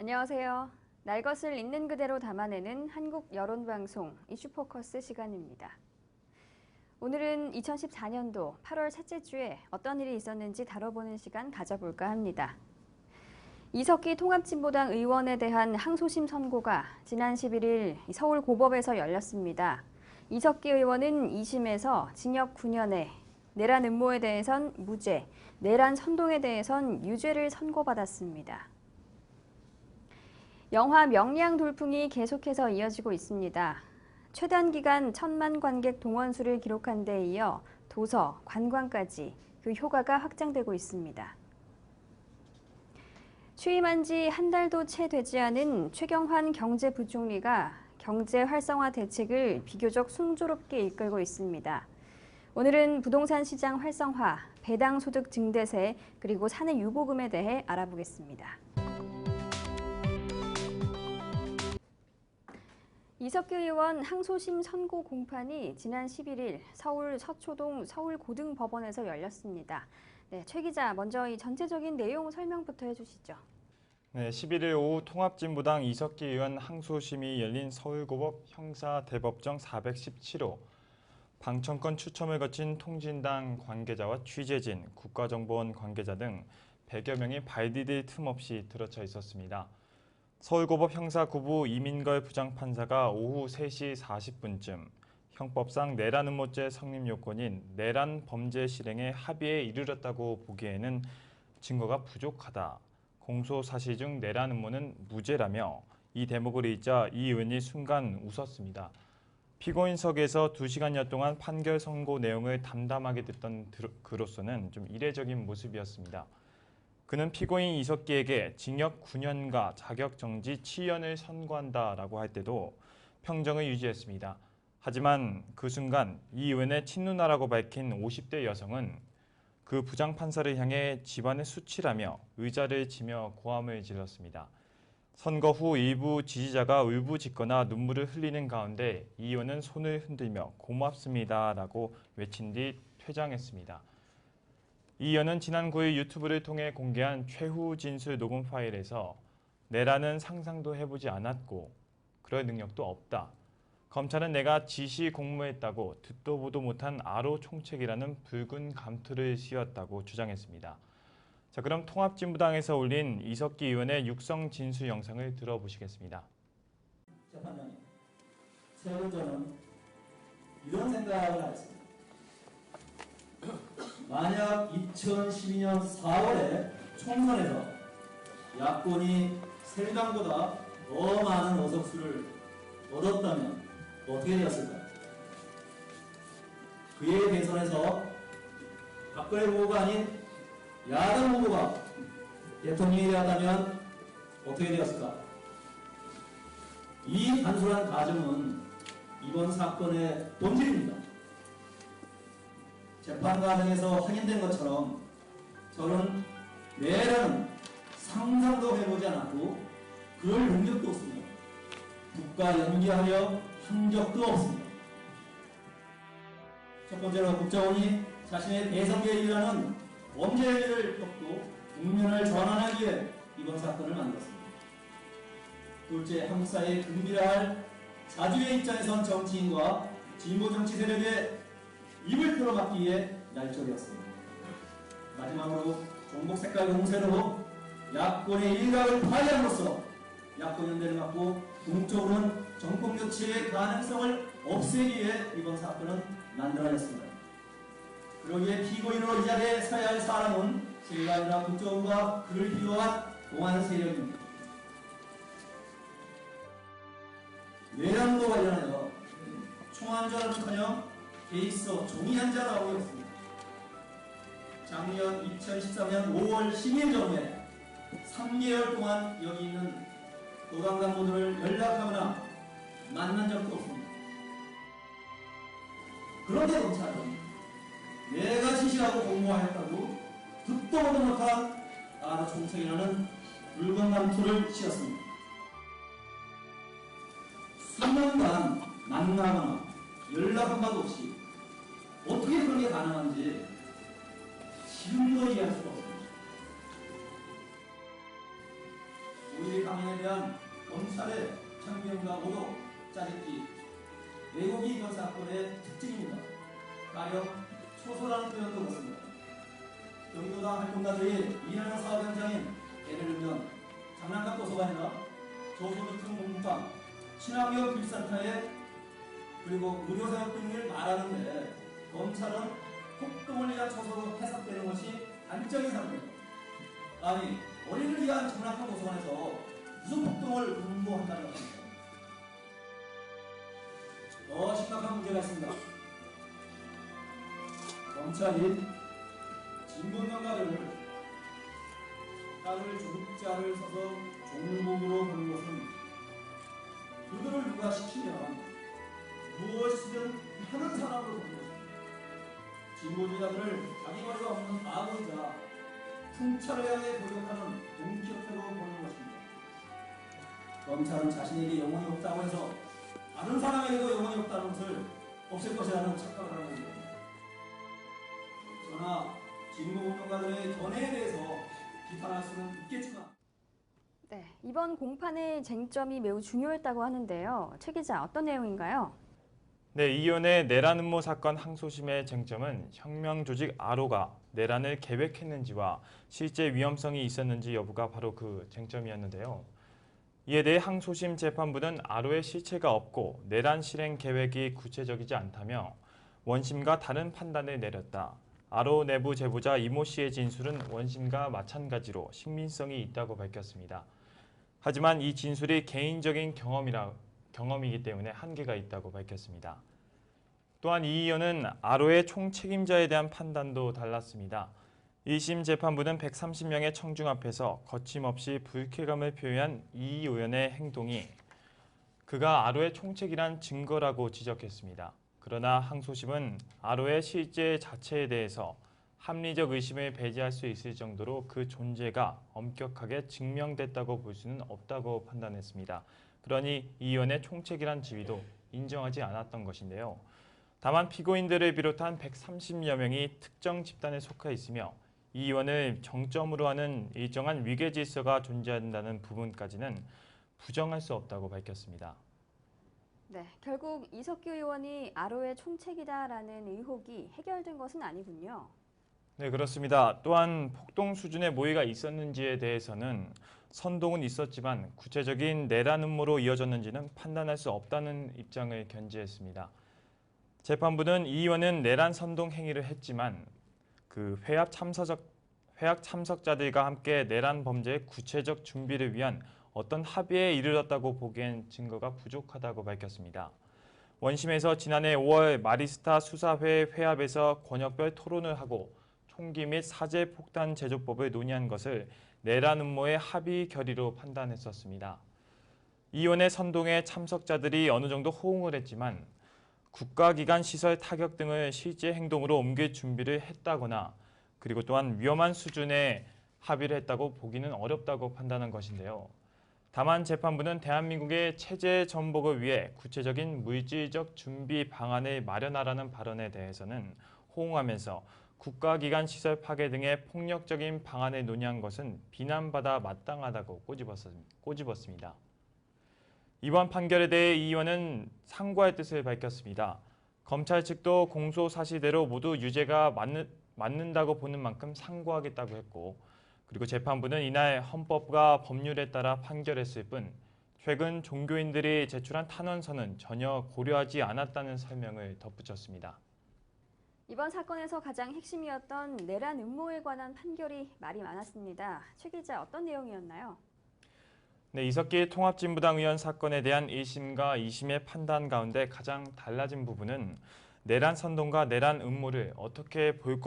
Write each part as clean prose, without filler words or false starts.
안녕하세요. 날 것을 있는 그대로 담아내는 한국 여론방송 이슈포커스 시간입니다. 오늘은 2014년도 8월 셋째 주에 어떤 일이 있었는지 다뤄보는 시간 가져볼까 합니다. 이석기 통합진보당 의원에 대한 항소심 선고가 지난 11일 서울고법에서 열렸습니다. 이석기 의원은 2심에서 징역 9년에 내란 음모에 대해선 무죄, 내란 선동에 대해선 유죄를 선고받았습니다. 영화 명량 돌풍이 계속해서 이어지고 있습니다. 최단 기간 1,000만 관객 동원수를 기록한 데 이어 도서, 관광까지 그 효과가 확장되고 있습니다. 취임한 지 한 달도 채 되지 않은 최경환 경제부총리가 경제 활성화 대책을 비교적 순조롭게 이끌고 있습니다. 오늘은 부동산 시장 활성화, 배당 소득 증대세, 그리고 사내 유보금에 대해 알아보겠습니다. 이석기 의원 항소심 선고 공판이 지난 11일 서울 서초동 서울고등법원에서 열렸습니다. 네, 최 기자, 먼저 이 전체적인 내용 설명부터 해주시죠. 네, 11일 오후 통합진보당 이석기 의원 항소심이 열린 서울고법 형사대법정 417호, 방청권 추첨을 거친 통진당 관계자와 취재진, 국가정보원 관계자 등 100여 명이 발디딜 틈 없이 들어차 있었습니다. 서울고법 형사9부 이민걸 부장판사가 오후 3시 40분쯤 형법상 내란 음모죄 성립 요건인 내란 범죄 실행의 합의에 이르렀다고 보기에는 증거가 부족하다. 공소 사실 중 내란 음모는 무죄라며 이 대목을 읽자 이 의원이 순간 웃었습니다. 피고인석에서 2시간여 동안 판결 선고 내용을 담담하게 듣던 그로서는 좀 이례적인 모습이었습니다. 그는 피고인 이석기에게 징역 9년과 자격정지 7년을 선고한다라고 할 때도 평정을 유지했습니다. 하지만 그 순간 이 의원의 친누나라고 밝힌 50대 여성은 그 부장판사를 향해 집안을 수치라며 의자를 치며 고함을 질렀습니다. 선거 후 일부 지지자가 울부짖거나 눈물을 흘리는 가운데 이 의원은 손을 흔들며 고맙습니다라고 외친 뒤 퇴장했습니다. 이 의원은 지난 9일 유튜브를 통해 공개한 최후 진술 녹음 파일에서 내란은 상상도 해보지 않았고 그럴 능력도 없다. 검찰은 내가 지시 공모했다고 듣도 보도 못한 아로 총책이라는 붉은 감투를 씌웠다고 주장했습니다. 자, 그럼 통합진보당에서 올린 이석기 의원의 육성 진술 영상을 들어보시겠습니다. 재판장님, 세월전은 이런 생각을 했습니다. 만약 2012년 4월에 총선에서 야권이 새누리당보다 더 많은 의석수를 얻었다면 어떻게 되었을까요? 그에 대선에서 박근혜 후보가 아닌 야당 후보가 대통령이 되었다면 어떻게 되었을까? 이 단순한 가정은 이번 사건의 본질입니다. 재판 과정에서 확인된 것처럼 저는 내란은 상상도 해보지 않았고 그럴 능력도 없습니다. 국가 연기하려 한 적도 없습니다. 첫 번째로 국정원이 자신의 대선 계획이라는 범죄를 덮고 국면을 전환하기 위해 이번 사건을 만들었습니다. 둘째, 한국 사회의 근비라 할 자주의 입장에 선 정치인과 진보 정치 세력의 입을 틀어막기 위해 날조되었습니다. 마지막으로 종북 색깔 공세로 야권의 일각을 파괴함으로써 야권 연대를 막고 궁극적으로는 정권 교체의 가능성을 없애기 위해 이번 사건은 만들어졌습니다. 그러기에 피고인으로 이 자리에 서야 할 사람은 제가 아니라 국정원과 그를 필요한 공안 세력입니다. 내란과 관련하여 총안전은커녕 계획서 종이 한 장 나오고 있습니다. 작년 2013년 5월 12일 전후에 3개월 동안 여기 있는 도당 간부들을 연락하거나 만난 적도 없습니다. 그런데 검찰은 내가 지시하고 공모하였다고 듣도 보도 못한 아로 총책이라는 붉은 감투를 씌웠습니다. 수년간 만나거나 연락한 바도 없이 어떻게 그런 게 가능한지 지금도 이해할 수가 없습니다. 우리 강연에 대한 검찰의 참견과 오도, 짜깁기, 왜곡이 이번 사건의 특징입니다. 가령 초소라는 표현도 그렇습니다. 경기도당 활동가들이 일하는 사업 현장인 예를 들면 장난감 도서관이나 저소득층 공부방, 친환경 길센터에 그리고 의료사역 등을 말하는데 검찰은 폭동을 위한 처소로 해석되는 것이 단적인 사건입니다. 아니, 어린이를 위한 장난감 도서관에서 무슨 폭동을 음모한다는 것입니다. 더 심각한 문제가 있습니다. 검찰이 진보명가를 딸을 중자를 써서 종북으로 보는 것은 그들을 누가 시키면 무엇이든 하는 사람으로 보는 것입니다. 진보주의자들을 자기 머리가 없는 바보이자 풍차를 향해 돌격하는 동키호테로 보는 것입니다. 검찰은 자신에게 영혼이 없다고 해서 다른 사람에게도 영혼이 없다는 것을 없앨 것이라는 착각을 하는 것입니다. 그러나 진보운동가들의 견해에 대해서 비판할 수는 있겠지만 네, 이번 공판의 쟁점이 매우 중요했다고 하는데요. 최 기자, 어떤 내용인가요? 네, 이연의 내란 음모 사건 항소심의 쟁점은 혁명 조직 아로가 내란을 계획했는지와 실제 위험성이 있었는지 여부가 바로 그 쟁점이었는데요. 이에 대해 항소심 재판부는 아로의 실체가 없고 내란 실행 계획이 구체적이지 않다며 원심과 다른 판단을 내렸다. 아로 내부 제보자 이모 씨의 진술은 원심과 마찬가지로 신빙성이 있다고 밝혔습니다. 하지만 이 진술이 개인적인 경험이기 때문에 한계가 있다고 밝혔습니다. 또한 이 의원은 아로의 총책임자에 대한 판단도 달랐습니다. 1심 재판부는 130명의 청중 앞에서 거침없이 불쾌감을 표현한 이 의원의 행동이 그가 아로의 총책이란 증거라고 지적했습니다. 그러나 항소심은 아로의 실제 자체에 대해서 합리적 의심을 배제할 수 있을 정도로 그 존재가 엄격하게 증명됐다고 볼 수는 없다고 판단했습니다. 그러니 이 의원의 총책이란 지위도 인정하지 않았던 것인데요. 다만 피고인들을 비롯한 130여 명이 특정 집단에 속해 있으며 이 의원을 정점으로 하는 일정한 위계 질서가 존재한다는 부분까지는 부정할 수 없다고 밝혔습니다. 네, 결국 이석규 의원이 아로의 총책이다라는 의혹이 해결된 것은 아니군요. 네, 그렇습니다. 또한 폭동 수준의 모의가 있었는지에 대해서는 선동은 있었지만 구체적인 내란 음모로 이어졌는지는 판단할 수 없다는 입장을 견지했습니다. 재판부는 이 의원은 내란 선동 행위를 했지만 그 회합 참석자들과 함께 내란 범죄의 구체적 준비를 위한 어떤 합의에 이르렀다고 보기엔 증거가 부족하다고 밝혔습니다. 원심에서 지난해 5월 마리스타 수사회 회합에서 권역별 토론을 하고 총기 및 사제 폭탄 제조법을 논의한 것을 내란 음모의 합의 결의로 판단했었습니다. 이 의원의 선동에 참석자들이 어느 정도 호응을 했지만 국가기관 시설 타격 등을 실제 행동으로 옮길 준비를 했다거나 그리고 또한 위험한 수준의 합의를 했다고 보기는 어렵다고 판단한 것인데요. 다만 재판부는 대한민국의 체제 전복을 위해 구체적인 물질적 준비 방안을 마련하라는 발언에 대해서는 호응하면서 국가기관 시설 파괴 등의 폭력적인 방안을 논의한 것은 비난받아 마땅하다고 꼬집었습니다. 이번 판결에 대해 이 의원은 상고할 뜻을 밝혔습니다. 검찰 측도 공소 사실대로 모두 유죄가 맞는다고 보는 만큼 상고하겠다고 했고 그리고 재판부는 이날 헌법과 법률에 따라 판결했을 뿐 최근 종교인들이 제출한 탄원서는 전혀 고려하지 않았다는 설명을 덧붙였습니다. 이번 사건에서 가장 핵심이었던 내란 음모에 관한 판결이 말이 많았습니다. 최 기자, 어떤 내용이었나요? 네, 이석기 통합진보당 의원 사건에 대한 1심과 2심의 판단 가운데 가장 달라진 부분은 내란 선동과 내란 음모를 어떻게 볼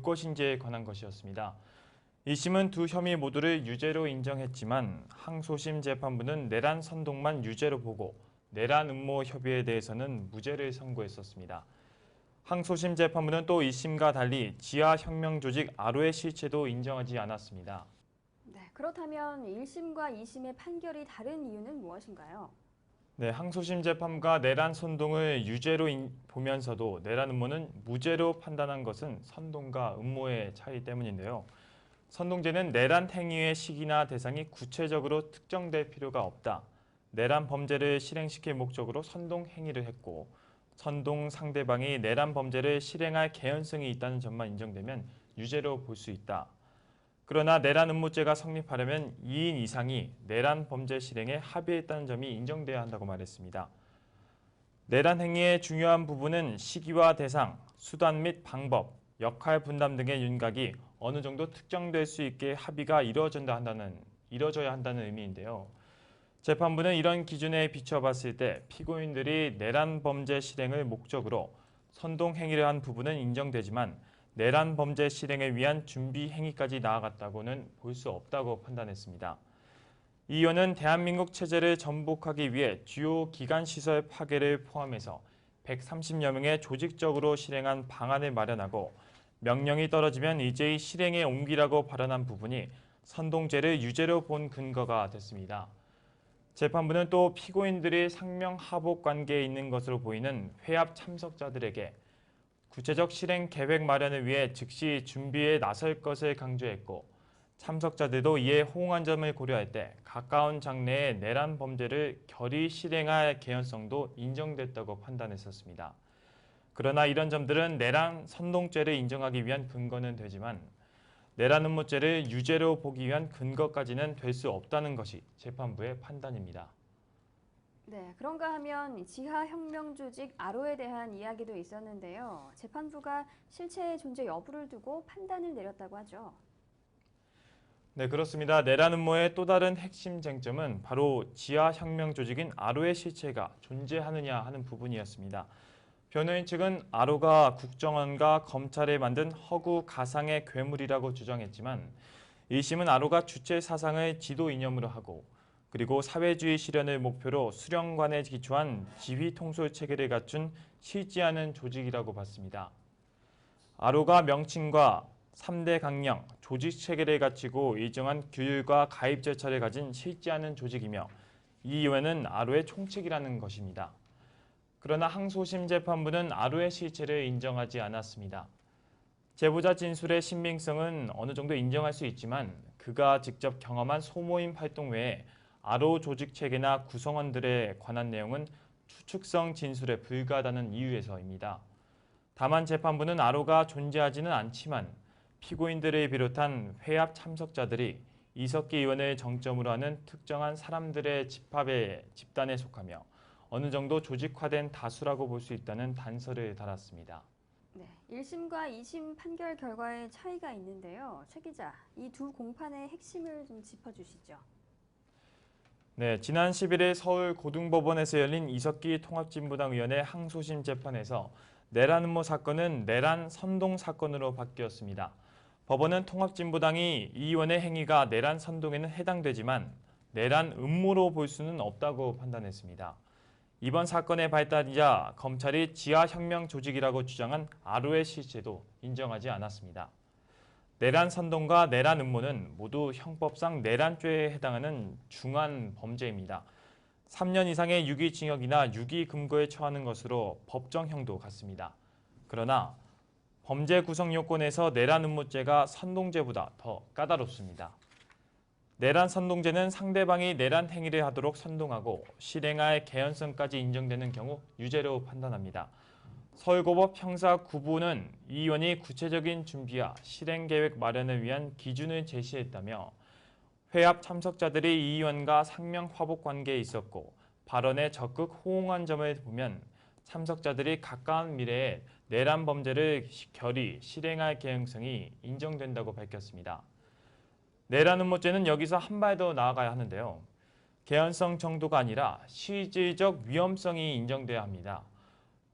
것인지에 관한 것이었습니다. 1심은 두 혐의 모두를 유죄로 인정했지만 항소심 재판부는 내란 선동만 유죄로 보고 내란 음모 협의에 대해서는 무죄를 선고했었습니다. 항소심 재판부는 또 1심과 달리 지하 혁명 조직 아로의 실체도 인정하지 않았습니다. 네, 그렇다면 1심과 2심의 판결이 다른 이유는 무엇인가요? 네, 항소심 재판부가 내란 선동을 유죄로 보면서도 내란 음모는 무죄로 판단한 것은 선동과 음모의 차이 때문인데요. 선동죄는 내란 행위의 시기나 대상이 구체적으로 특정될 필요가 없다. 내란 범죄를 실행시킬 목적으로 선동 행위를 했고 선동 상대방이 내란 범죄를 실행할 개연성이 있다는 점만 인정되면 유죄로 볼 수 있다. 그러나 내란 음모죄가 성립하려면 2인 이상이 내란 범죄 실행에 합의했다는 점이 인정돼야 한다고 말했습니다. 내란 행위의 중요한 부분은 시기와 대상, 수단 및 방법, 역할 분담 등의 윤곽이 어느 정도 특정될 수 있게 합의가 이루어져야 한다는 의미인데요. 재판부는 이런 기준에 비춰봤을 때 피고인들이 내란 범죄 실행을 목적으로 선동 행위를 한 부분은 인정되지만 내란 범죄 실행을 위한 준비 행위까지 나아갔다고는 볼 수 없다고 판단했습니다. 이 의원은 대한민국 체제를 전복하기 위해 주요 기관 시설 파괴를 포함해서 130여 명의 조직적으로 실행한 방안을 마련하고 명령이 떨어지면 일제히 실행에 옮기라고 발언한 부분이 선동죄를 유죄로 본 근거가 됐습니다. 재판부는 또 피고인들이 상명하복 관계에 있는 것으로 보이는 회합 참석자들에게 구체적 실행 계획 마련을 위해 즉시 준비에 나설 것을 강조했고 참석자들도 이에 호응한 점을 고려할 때 가까운 장래에 내란 범죄를 결의 실행할 개연성도 인정됐다고 판단했었습니다. 그러나 이런 점들은 내란 선동죄를 인정하기 위한 근거는 되지만 내란 음모죄를 유죄로 보기 위한 근거까지는 될 수 없다는 것이 재판부의 판단입니다. 네, 그런가 하면 지하혁명 조직 아로에 대한 이야기도 있었는데요. 재판부가 실체의 존재 여부를 두고 판단을 내렸다고 하죠. 네, 그렇습니다. 내란 음모의 또 다른 핵심 쟁점은 바로 지하혁명 조직인 아로의 실체가 존재하느냐 하는 부분이었습니다. 변호인 측은 아로가 국정원과 검찰에 만든 허구 가상의 괴물이라고 주장했지만 1심은 아로가 주체 사상을 지도 이념으로 하고 그리고 사회주의 실현을 목표로 수령관에 기초한 지휘 통솔 체계를 갖춘 실지하는 조직이라고 봤습니다. 아로가 명칭과 3대 강령, 조직 체계를 갖추고 일정한 규율과 가입 절차를 가진 실지하는 조직이며 이 이유에는 아로의 총칙이라는 것입니다. 그러나 항소심 재판부는 아로의 실체를 인정하지 않았습니다. 제보자 진술의 신빙성은 어느 정도 인정할 수 있지만 그가 직접 경험한 소모임 활동 외에 아로 조직 체계나 구성원들에 관한 내용은 추측성 진술에 불과하다는 이유에서입니다. 다만 재판부는 아로가 존재하지는 않지만 피고인들을 비롯한 회합 참석자들이 이석기 의원을 정점으로 하는 특정한 사람들의 집단에 속하며 어느 정도 조직화된 다수라고 볼 수 있다는 단서를 달았습니다. 네, 1심과 2심 판결 결과에 차이가 있는데요. 최 기자, 이 두 공판의 핵심을 좀 짚어주시죠. 네, 지난 11일 서울 고등법원에서 열린 이석기 통합진보당 의원의 항소심 재판에서 내란 음모 사건은 내란 선동 사건으로 바뀌었습니다. 법원은 통합진보당이 이 의원의 행위가 내란 선동에는 해당되지만 내란 음모로 볼 수는 없다고 판단했습니다. 이번 사건의 발단이자 검찰이 지하혁명 조직이라고 주장한 아로의 실체도 인정하지 않았습니다. 내란 선동과 내란 음모는 모두 형법상 내란죄에 해당하는 중한 범죄입니다. 3년 이상의 유기징역이나 유기금고에 처하는 것으로 법정형도 같습니다. 그러나 범죄 구성 요건에서 내란 음모죄가 선동죄보다 더 까다롭습니다. 내란 선동죄는 상대방이 내란 행위를 하도록 선동하고 실행할 개연성까지 인정되는 경우 유죄로 판단합니다. 서울고법 형사 9부는 이 의원이 구체적인 준비와 실행 계획 마련을 위한 기준을 제시했다며 회합 참석자들이 이 의원과 상명 화복 관계에 있었고 발언에 적극 호응한 점을 보면 참석자들이 가까운 미래에 내란 범죄를 결의 실행할 개연성이 인정된다고 밝혔습니다. 내란 음모죄는 여기서 한 발 더 나아가야 하는데요. 개연성 정도가 아니라 실질적 위험성이 인정돼야 합니다.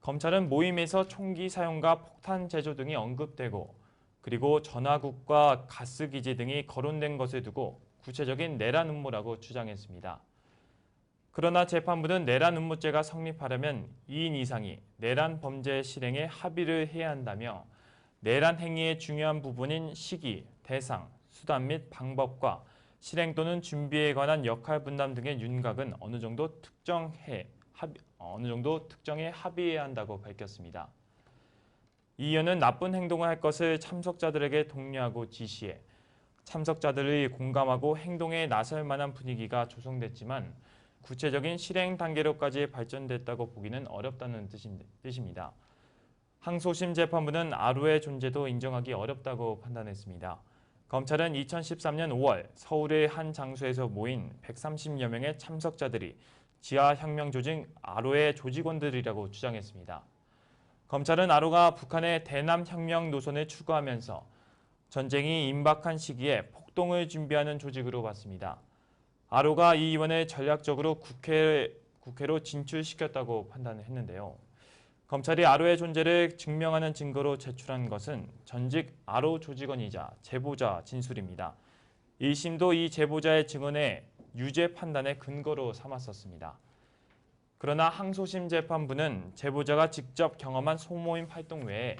검찰은 모임에서 총기 사용과 폭탄 제조 등이 언급되고 그리고 전화국과 가스기지 등이 거론된 것을 두고 구체적인 내란 음모라고 주장했습니다. 그러나 재판부는 내란 음모죄가 성립하려면 2인 이상이 내란 범죄 실행에 합의를 해야 한다며 내란 행위의 중요한 부분인 시기, 대상, 수단 및 방법과 실행 또는 준비에 관한 역할 분담 등의 윤곽은 어느 정도 특정해 합의해야 한다고 밝혔습니다. 이 의원은 나쁜 행동을 할 것을 참석자들에게 독려하고 지시해 참석자들의 공감하고 행동에 나설 만한 분위기가 조성됐지만 구체적인 실행 단계로까지 발전됐다고 보기는 어렵다는 뜻입니다. 항소심 재판부는 아로의 존재도 인정하기 어렵다고 판단했습니다. 검찰은 2013년 5월 서울의 한 장소에서 모인 130여 명의 참석자들이 지하혁명 조직 아로의 조직원들이라고 주장했습니다. 검찰은 아로가 북한의 대남혁명 노선을 추구하면서 전쟁이 임박한 시기에 폭동을 준비하는 조직으로 봤습니다. 아로가 이 의원을 전략적으로 국회로 진출시켰다고 판단했는데요. 검찰이 아로의 존재를 증명하는 증거로 제출한 것은 전직 아로 조직원이자 제보자 진술입니다. 1심도 이 제보자의 증언에 유죄 판단의 근거로 삼았었습니다. 그러나 항소심 재판부는 제보자가 직접 경험한 소모임 활동 외에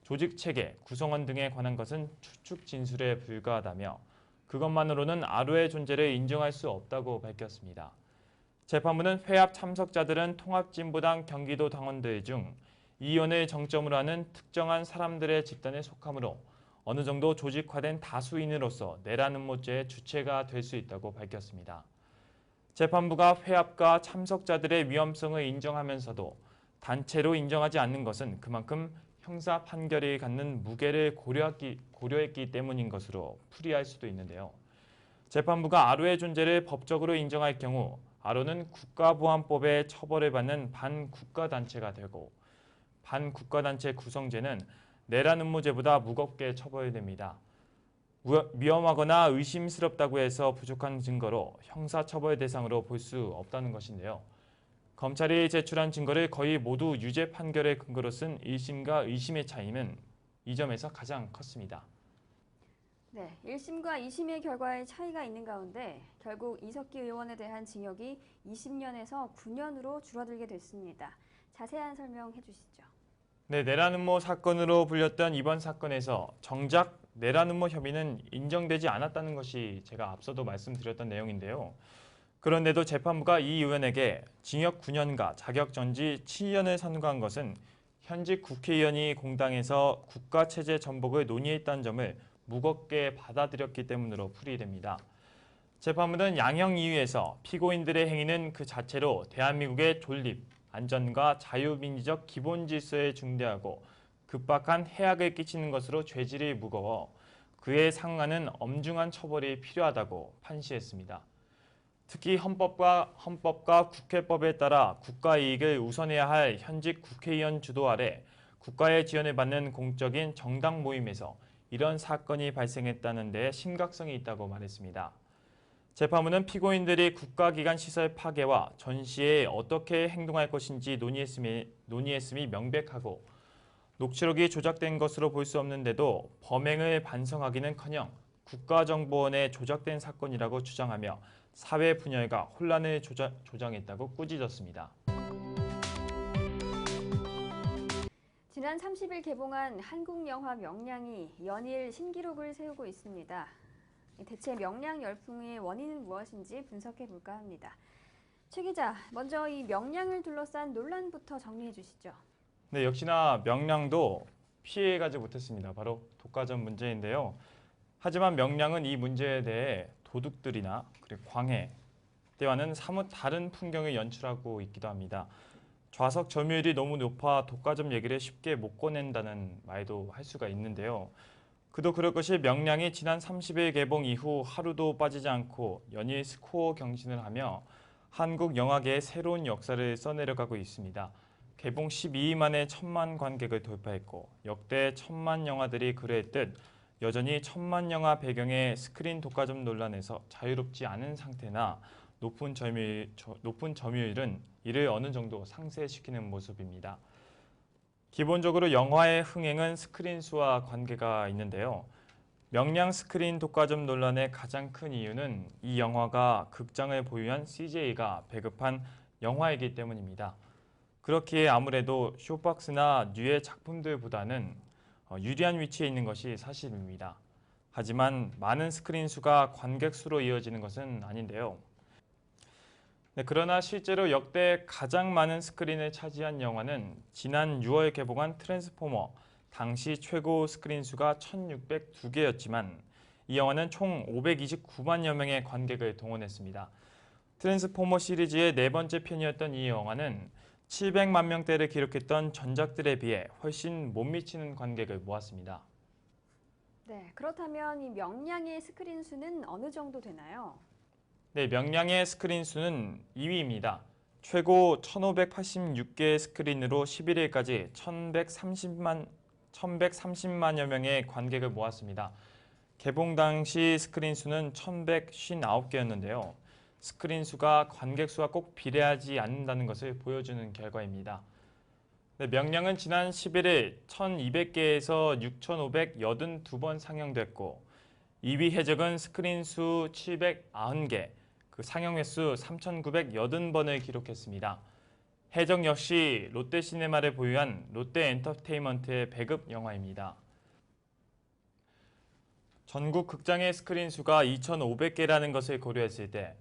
조직 체계, 구성원 등에 관한 것은 추측 진술에 불과하다며 그것만으로는 아로의 존재를 인정할 수 없다고 밝혔습니다. 재판부는 회합 참석자들은 통합진보당 경기도 당원들 중 이 의원을 정점으로 하는 특정한 사람들의 집단에 속하므로 어느 정도 조직화된 다수인으로서 내란 음모죄의 주체가 될 수 있다고 밝혔습니다. 재판부가 회합과 참석자들의 위험성을 인정하면서도 단체로 인정하지 않는 것은 그만큼 형사 판결이 갖는 무게를 고려했기 때문인 것으로 풀이할 수도 있는데요. 재판부가 아로의 존재를 법적으로 인정할 경우 아로는 국가보안법에 처벌을 받는 반국가단체가 되고 반국가단체 구성죄는 내란 음모죄보다 무겁게 처벌됩니다. 위험하거나 의심스럽다고 해서 부족한 증거로 형사처벌 대상으로 볼 수 없다는 것인데요. 검찰이 제출한 증거를 거의 모두 유죄 판결의 근거로 쓴 1심과 의심의 차이는 이 점에서 가장 컸습니다. 네, 1심과 2심의 결과에 차이가 있는 가운데 결국 이석기 의원에 대한 징역이 20년에서 9년으로 줄어들게 됐습니다. 자세한 설명해 주시죠. 네, 내란 음모 사건으로 불렸던 이번 사건에서 정작 내란 음모 혐의는 인정되지 않았다는 것이 제가 앞서도 말씀드렸던 내용인데요. 그런데도 재판부가 이 의원에게 징역 9년과 자격정지 7년을 선고한 것은 현직 국회의원이 공당에서 국가체제 전복을 논의했다는 점을 무겁게 받아들였기 때문으로 풀이됩니다. 재판부는 양형 이유에서 피고인들의 행위는 그 자체로 대한민국의 존립, 안전과 자유민주적 기본 질서에 중대하고 급박한 해악을 끼치는 것으로 죄질이 무거워 그에 상응하는 엄중한 처벌이 필요하다고 판시했습니다. 특히 헌법과 국회법에 따라 국가 이익을 우선해야 할 현직 국회의원 주도 아래 국가의 지원을 받는 공적인 정당 모임에서 이런 사건이 발생했다는 데 심각성이 있다고 말했습니다. 재판부는 피고인들이 국가기관 시설 파괴와 전시에 어떻게 행동할 것인지 논의했음이 명백하고 녹취록이 조작된 것으로 볼 수 없는데도 범행을 반성하기는커녕 국가정보원에 조작된 사건이라고 주장하며 사회 분열과 혼란을 조장했다고 꾸짖었습니다. 지난 30일 개봉한 한국 영화 명량이 연일 신기록을 세우고 있습니다. 대체 명량 열풍의 원인은 무엇인지 분석해 볼까 합니다. 최 기자, 먼저 이 명량을 둘러싼 논란부터 정리해 주시죠. 네, 역시나 명량도 피해가지 못했습니다. 바로 독과점 문제인데요. 하지만 명량은 이 문제에 대해 도둑들이나 그리고 광해 때와는 사뭇 다른 풍경을 연출하고 있기도 합니다. 좌석 점유율이 너무 높아 독과점 얘기를 쉽게 못 꺼낸다는 말도 할 수가 있는데요. 그도 그럴 것이 명량이 지난 30일 개봉 이후 하루도 빠지지 않고 연일 스코어 경신을 하며 한국 영화계의 새로운 역사를 써내려가고 있습니다. 개봉 12일 만에 1000만 관객을 돌파했고 역대 1000만 영화들이 그랬듯 여전히 1000만 영화 배경의 스크린 독과점 논란에서 자유롭지 않은 상태나 높은 점유율은 이를 어느 정도 상쇄시키는 모습입니다. 기본적으로 영화의 흥행은 스크린 수와 관계가 있는데요. 명량 스크린 독과점 논란의 가장 큰 이유는 이 영화가 극장을 보유한 CJ가 배급한 영화이기 때문입니다. 그렇기에 아무래도 쇼박스나 뉘의 작품들보다는 유리한 위치에 있는 것이 사실입니다. 하지만 많은 스크린 수가 관객 수로 이어지는 것은 아닌데요. 네, 그러나 실제로 역대 가장 많은 스크린을 차지한 영화는 지난 6월 개봉한 트랜스포머, 당시 최고 스크린 수가 1602개였지만 이 영화는 총 529만여 명의 관객을 동원했습니다. 트랜스포머 시리즈의 네 번째 편이었던 이 영화는 700만 명대를 기록했던 전작들에 비해 훨씬 못 미치는 관객을 모았습니다. 네, 그렇다면 이 명량의 스크린 수는 어느 정도 되나요? 네, 명량의 스크린 수는 2위입니다. 최고 1,586개의 스크린으로 11일까지 1,130만여 명의 관객을 모았습니다. 개봉 당시 스크린 수는 1,159개였는데요. 스크린 수가 관객 수와 꼭 비례하지 않는다는 것을 보여주는 결과입니다. 네, 명량은 지난 11일 1,200개에서 6,582번 상영됐고 2위 해적은 스크린 수 790개, 상영 횟수 3,980번을 기록했습니다. 해적 역시 롯데시네마를 보유한 롯데엔터테인먼트의 배급 영화입니다. 전국 극장의 스크린 수가 2,500개라는 것을 고려했을 때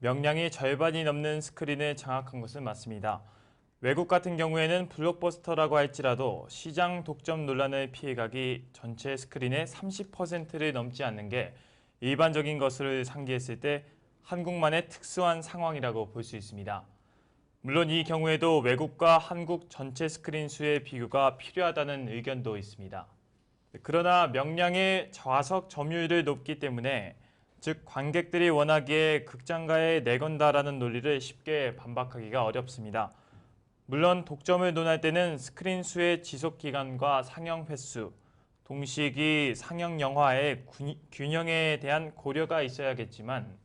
명량이 절반이 넘는 스크린을 장악한 것은 맞습니다. 외국 같은 경우에는 블록버스터라고 할지라도 시장 독점 논란을 피해가기 전체 스크린의 30%를 넘지 않는 게 일반적인 것을 상기했을 때 한국만의 특수한 상황이라고 볼 수 있습니다. 물론 이 경우에도 외국과 한국 전체 스크린 수의 비교가 필요하다는 의견도 있습니다. 그러나 명량의 좌석 점유율이 높기 때문에 즉 관객들이 원하기에 극장가에 내건다라는 논리를 쉽게 반박하기가 어렵습니다. 물론 독점을 논할 때는 스크린 수의 지속 기간과 상영 횟수, 동시기 상영 영화의 균형에 대한 고려가 있어야겠지만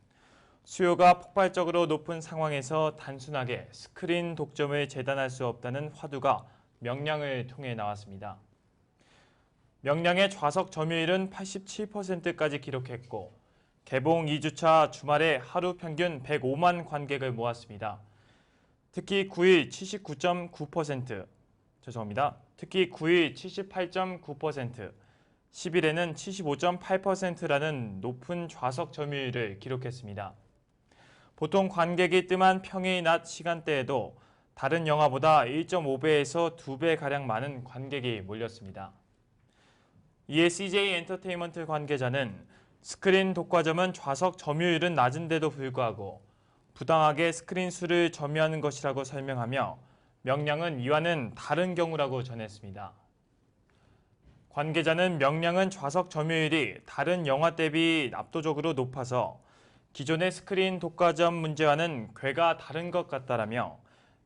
수요가 폭발적으로 높은 상황에서 단순하게 스크린 독점을 재단할 수 없다는 화두가 명량을 통해 나왔습니다. 명량의 좌석 점유율은 87%까지 기록했고 개봉 2주차 주말에 하루 평균 105만 관객을 모았습니다. 특히 9일 79.9%, 특히 9일 78.9%, 10일에는 75.8%라는 높은 좌석 점유율을 기록했습니다. 보통 관객이 뜸한 평일 낮 시간대에도 다른 영화보다 1.5배에서 2배가량 많은 관객이 몰렸습니다. 이에 CJ 엔터테인먼트 관계자는 스크린 독과점은 좌석 점유율은 낮은데도 불구하고 부당하게 스크린 수를 점유하는 것이라고 설명하며 명량은 이와는 다른 경우라고 전했습니다. 관계자는 명량은 좌석 점유율이 다른 영화 대비 압도적으로 높아서 기존의 스크린 독과점 문제와는 궤가 다른 것 같다라며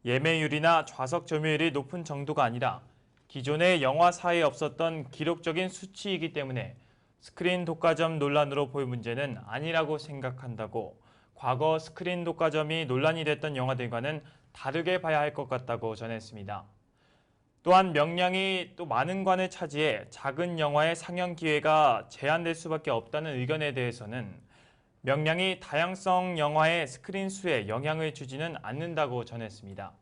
예매율이나 좌석 점유율이 높은 정도가 아니라 기존의 영화사에 없었던 기록적인 수치이기 때문에 스크린 독과점 논란으로 볼 문제는 아니라고 생각한다고 과거 스크린 독과점이 논란이 됐던 영화들과는 다르게 봐야 할 것 같다고 전했습니다. 또한 명량이 또 많은 관을 차지해 작은 영화의 상영 기회가 제한될 수밖에 없다는 의견에 대해서는 명량이 다양성 영화의 스크린 수에 영향을 주지는 않는다고 전했습니다.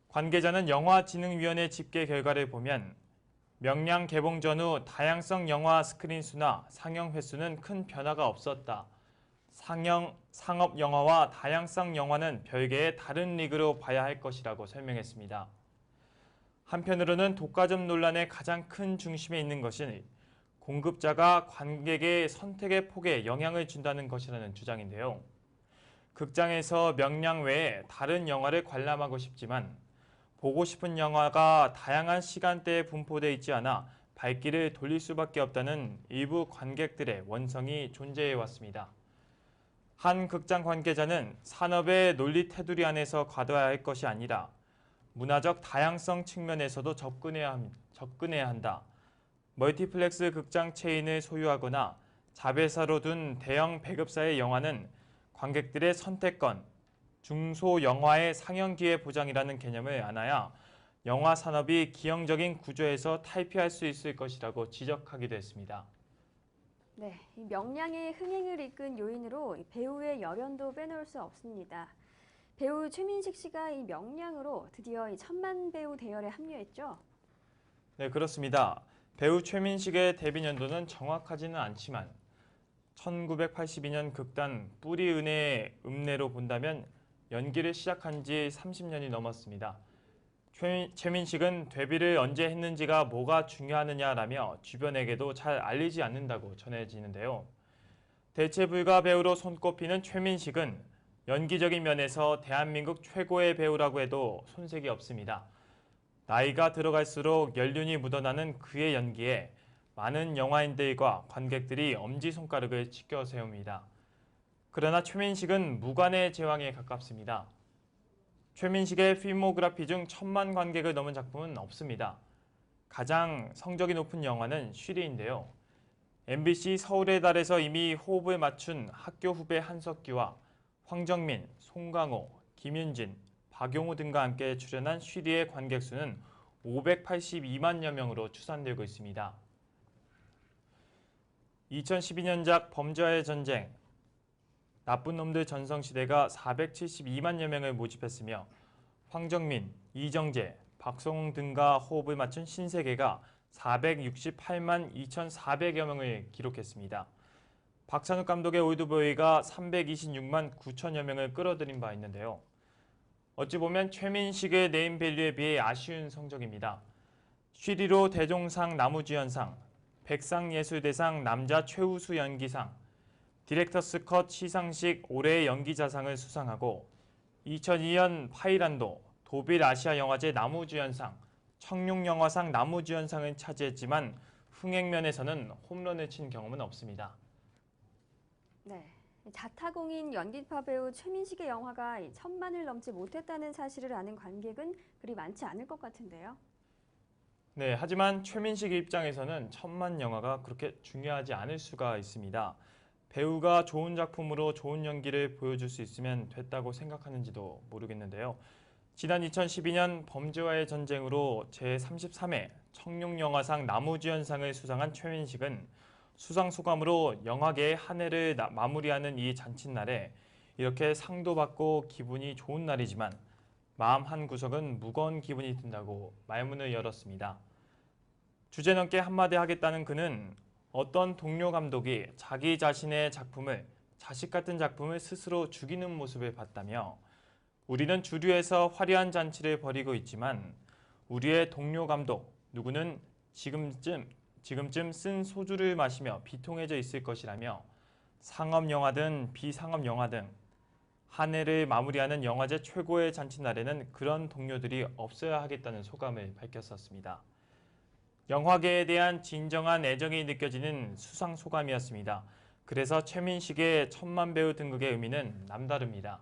관계자는 영화진흥위원회 집계 결과를 보면 명량 개봉 전후 다양성 영화 스크린 수나 상영 횟수는 큰 변화가 없었다. 상업 영화와 다양성 영화는 별개의 다른 리그로 봐야 할 것이라고 설명했습니다. 한편으로는 독과점 논란의 가장 큰 중심에 있는 것은 공급자가 관객의 선택의 폭에 영향을 준다는 것이라는 주장인데요. 극장에서 명량 외에 다른 영화를 관람하고 싶지만 보고 싶은 영화가 다양한 시간대에 분포되어 있지 않아 발길을 돌릴 수밖에 없다는 일부 관객들의 원성이 존재해 왔습니다. 한 극장 관계자는 산업의 논리 테두리 안에서 과도해야 할 것이 아니라 문화적 다양성 측면에서도 접근해야 한다. 멀티플렉스 극장 체인을 소유하거나 자회사로 둔 대형 배급사의 영화는 관객들의 선택권, 중소영화의 상영 기회 보장이라는 개념을 안아야 영화 산업이 기형적인 구조에서 탈피할 수 있을 것이라고 지적하기도 했습니다. 네, 이 명량의 흥행을 이끈 요인으로 배우의 열연도 빼놓을 수 없습니다. 배우 최민식 씨가 이 명량으로 드디어 이 천만 배우 대열에 합류했죠? 네, 그렇습니다. 배우 최민식의 데뷔 연도는 정확하지는 않지만 1982년 극단 뿌리 은혜의 읍내로 본다면 연기를 시작한 지 30년이 넘었습니다. 최민식은 데뷔를 언제 했는지가 뭐가 중요하느냐라며 주변에게도 잘 알리지 않는다고 전해지는데요. 대체불가 배우로 손꼽히는 최민식은 연기적인 면에서 대한민국 최고의 배우라고 해도 손색이 없습니다. 나이가 들어갈수록 연륜이 묻어나는 그의 연기에 많은 영화인들과 관객들이 엄지손가락을 치켜 세웁니다. 그러나 최민식은 무관의 제왕에 가깝습니다. 최민식의 필모그래피 중 1,000만 관객을 넘은 작품은 없습니다. 가장 성적이 높은 영화는 쉬리인데요. MBC 서울의 달에서 이미 호흡을 맞춘 학교 후배 한석규와 황정민, 송강호, 김윤진, 박용우 등과 함께 출연한 쉬리의 관객 수는 582만여 명으로 추산되고 있습니다. 2012년작 범죄와의 전쟁, 나쁜 놈들 전성시대가 472만여 명을 모집했으며 황정민, 이정재, 박성웅 등과 호흡을 맞춘 신세계가 468만 2,400여 명을 기록했습니다. 박찬욱 감독의 올드보이가 326만 9천여 명을 끌어들인 바 있는데요. 어찌 보면 최민식의 네임밸류에 비해 아쉬운 성적입니다. 쉬리로 대종상 나무주연상, 백상예술대상 남자 최우수 연기상, 디렉터스 컷 시상식 올해의 연기자상을 수상하고 2002년 파이란도, 도빌 아시아영화제 나무주연상, 청룡영화상 나무주연상을 차지했지만 흥행면에서는 홈런을 친 경험은 없습니다. 네. 자타공인 연기파 배우 최민식의 영화가 1,000만을 넘지 못했다는 사실을 아는 관객은 그리 많지 않을 것 같은데요. 네, 하지만 최민식 입장에서는 1,000만 영화가 그렇게 중요하지 않을 수가 있습니다. 배우가 좋은 작품으로 좋은 연기를 보여줄 수 있으면 됐다고 생각하는지도 모르겠는데요. 지난 2012년 범죄와의 전쟁으로 제33회 청룡영화상 나무주연상을 수상한 최민식은 수상 소감으로 영화계의 한 해를 마무리하는 이 잔칫날에 이렇게 상도 받고 기분이 좋은 날이지만 마음 한구석은 무거운 기분이 든다고 말문을 열었습니다. 주제넘게 한마디 하겠다는 그는 어떤 동료 감독이 자기 자신의 작품을, 자식 같은 작품을 스스로 죽이는 모습을 봤다며 우리는 주류에서 화려한 잔치를 벌이고 있지만 우리의 동료 감독 누구는 지금쯤 쓴 소주를 마시며 비통해져 있을 것이라며 상업 영화든 비상업 영화든 한 해를 마무리하는 영화제 최고의 잔칫날에는 그런 동료들이 없어야 하겠다는 소감을 밝혔었습니다. 영화계에 대한 진정한 애정이 느껴지는 수상 소감이었습니다. 그래서 최민식의 1,000만 배우 등극의 의미는 남다릅니다.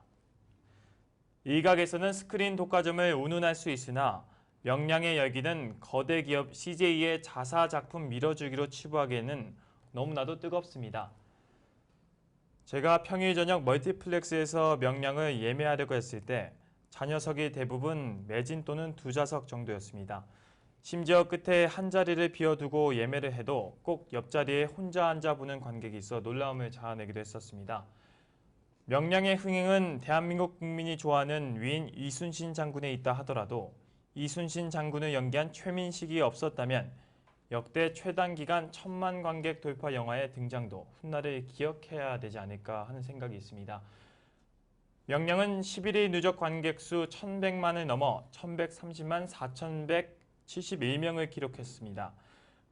일각에서는 스크린 독과점을 운운할 수 있으나 명량의 열기는 거대 기업 CJ의 자사 작품 밀어주기로 치부하기에는 너무나도 뜨겁습니다. 제가 평일 저녁 멀티플렉스에서 명량을 예매하려고 했을 때 좌녀석이 대부분 매진 또는 2좌석 정도였습니다. 심지어 끝에 한 자리를 비워두고 예매를 해도 꼭 옆자리에 혼자 앉아보는 관객이 있어 놀라움을 자아내기도 했었습니다. 명량의 흥행은 대한민국 국민이 좋아하는 위인 이순신 장군에 있다 하더라도 이순신 장군을 연기한 최민식이 없었다면 역대 최단기간 1,000만 관객 돌파 영화의 등장도 훗날을 기억해야 되지 않을까 하는 생각이 있습니다. 명량은 11일 누적 관객 수 1,100만을 넘어 1,130만 4,171명을 기록했습니다.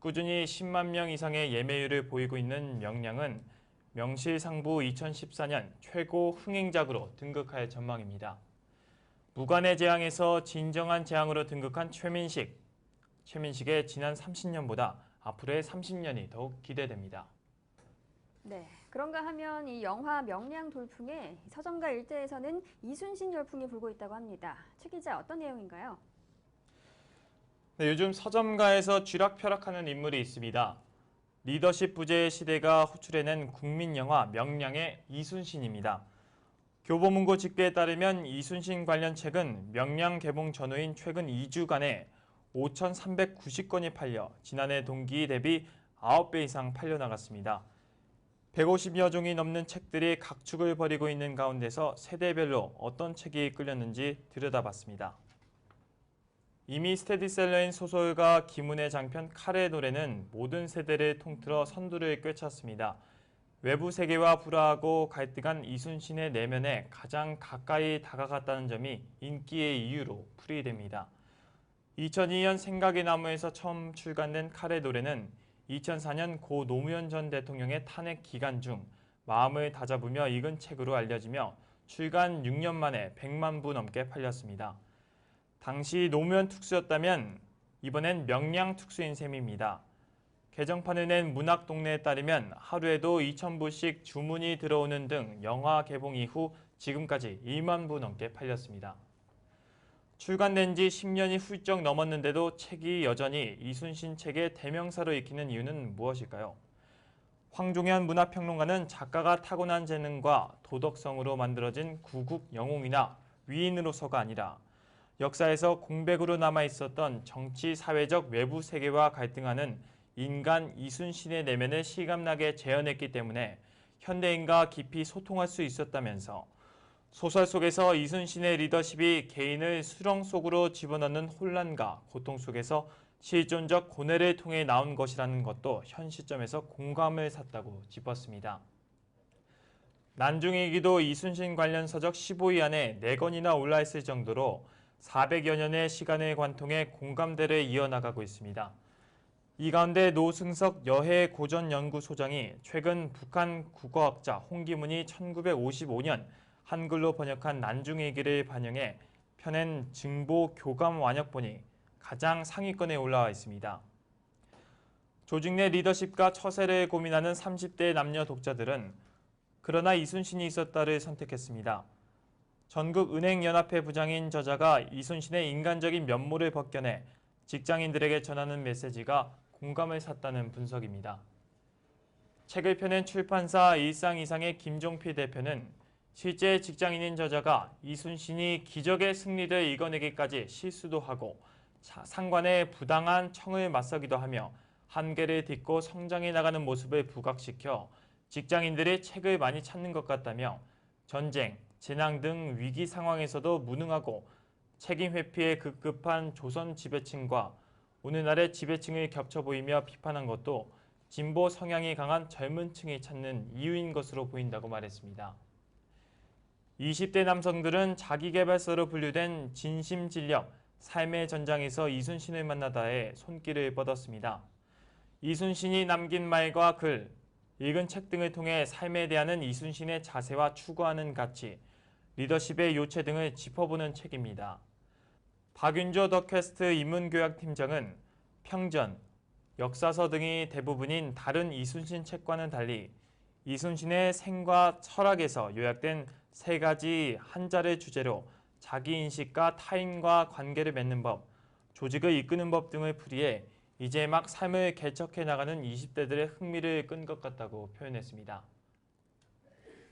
꾸준히 10만 명 이상의 예매율을 보이고 있는 명량은 명실상부 2014년 최고 흥행작으로 등극할 전망입니다. 무관의 재앙에서 진정한 재앙으로 등극한 최민식의 지난 30년보다 앞으로의 30년이 더욱 기대됩니다. 네, 그런가 하면 이 영화 명량 돌풍에 서점가 일대에서는 이순신 열풍이 불고 있다고 합니다. 최 기자, 어떤 내용인가요? 네, 요즘 서점가에서 쥐락펴락하는 인물이 있습니다. 리더십 부재의 시대가 호출해낸 국민영화 명량의 이순신입니다. 교보문고 집계에 따르면 이순신 관련 책은 명량 개봉 전후인 최근 2주간에 5,390권이 팔려 지난해 동기 대비 9배 이상 팔려나갔습니다. 150여 종이 넘는 책들이 각축을 벌이고 있는 가운데서 세대별로 어떤 책이 끌렸는지 들여다봤습니다. 이미 스테디셀러인 소설가 김은의 장편 칼의 노래는 모든 세대를 통틀어 선두를 꿰찼습니다. 외부 세계와 불화하고 갈등한 이순신의 내면에 가장 가까이 다가갔다는 점이 인기의 이유로 풀이됩니다. 2002년 생각의 나무에서 처음 출간된 칼의 노래는 2004년 고 노무현 전 대통령의 탄핵 기간 중 마음을 다잡으며 읽은 책으로 알려지며 출간 6년 만에 100만 부 넘게 팔렸습니다. 당시 노무현 특수였다면 이번엔 명량 특수인 셈입니다. 개정판을 낸 문학동네에 따르면 하루에도 2,000부씩 주문이 들어오는 등 영화 개봉 이후 지금까지 2만 부 넘게 팔렸습니다. 출간된 지 10년이 훌쩍 넘었는데도 책이 여전히 이순신 책의 대명사로 읽히는 이유는 무엇일까요? 황종현 문화평론가는 작가가 타고난 재능과 도덕성으로 만들어진 구국 영웅이나 위인으로서가 아니라 역사에서 공백으로 남아있었던 정치, 사회적 외부 세계와 갈등하는 인간 이순신의 내면을 실감나게 재현했기 때문에 현대인과 깊이 소통할 수 있었다면서 소설 속에서 이순신의 리더십이 개인을 수렁 속으로 집어넣는 혼란과 고통 속에서 실존적 고뇌를 통해 나온 것이라는 것도 현 시점에서 공감을 샀다고 짚었습니다. 난중일기도 이순신 관련 서적 15위 안에 4권이나 올라있을 정도로 400여 년의 시간을 관통해 공감대를 이어나가고 있습니다. 이 가운데 노승석 여해고전연구소장이 최근 북한 국어학자 홍기문이 1955년 한글로 번역한 난중일기를 반영해 펴낸 증보 교감 완역본이 가장 상위권에 올라와 있습니다. 조직 내 리더십과 처세를 고민하는 30대 남녀 독자들은 그러나 이순신이 있었다를 선택했습니다. 전국은행연합회 부장인 저자가 이순신의 인간적인 면모를 벗겨내 직장인들에게 전하는 메시지가 공감을 샀다는 분석입니다. 책을 펴낸 출판사 일상이상의 김종필 대표는 실제 직장인인 저자가 이순신이 기적의 승리를 이뤄내기까지 실수도 하고 상관의 부당한 청을 맞서기도 하며 한계를 딛고 성장해 나가는 모습을 부각시켜 직장인들이 책을 많이 찾는 것 같다며 전쟁, 재난 등 위기 상황에서도 무능하고 책임 회피에 급급한 조선 지배층과 오늘날의 지배층을 겹쳐 보이며 비판한 것도 진보 성향이 강한 젊은 층이 찾는 이유인 것으로 보인다고 말했습니다. 20대 남성들은 자기계발서로 분류된 진심진력, 삶의 전장에서 이순신을 만나다에 손길을 뻗었습니다. 이순신이 남긴 말과 글, 읽은 책 등을 통해 삶에 대한 이순신의 자세와 추구하는 가치, 리더십의 요체 등을 짚어보는 책입니다. 박윤조 더 퀘스트 인문교양팀장은 평전, 역사서 등이 대부분인 다른 이순신 책과는 달리 이순신의 생과 철학에서 요약된 3가지 한자를 주제로 자기인식과 타인과 관계를 맺는 법, 조직을 이끄는 법 등을 풀이해 이제 막 삶을 개척해 나가는 20대들의 흥미를 끈 것 같다고 표현했습니다.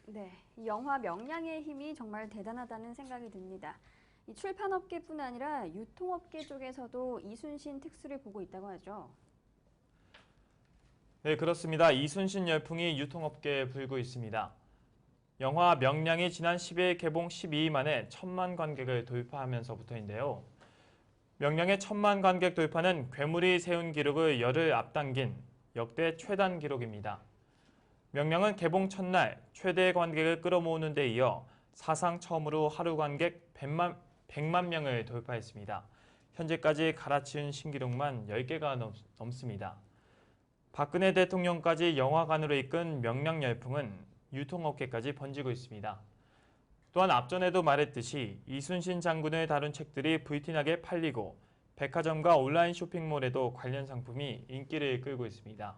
네, 이 영화 명량의 힘이 정말 대단하다는 생각이 듭니다. 이 출판업계뿐 아니라 유통업계 쪽에서도 이순신 특수를 보고 있다고 하죠. 네, 그렇습니다. 이순신 열풍이 유통업계에 불고 있습니다. 영화 명량이 지난 10일 개봉 12일 만에 1,000만 관객을 돌파하면서부터인데요. 명량의 1,000만 관객 돌파는 괴물이 세운 기록을 열흘 앞당긴 역대 최단 기록입니다. 명량은 개봉 첫날 최대 관객을 끌어모으는 데 이어 사상 처음으로 하루 관객 100만 명을 돌파했습니다. 현재까지 갈아치운 신기록만 10개가 넘습니다. 박근혜 대통령까지 영화관으로 이끈 명량 열풍은 유통업계까지 번지고 있습니다. 또한 앞전에도 말했듯이 이순신 장군을 다룬 책들이 불티나게 팔리고 백화점과 온라인 쇼핑몰에도 관련 상품이 인기를 끌고 있습니다.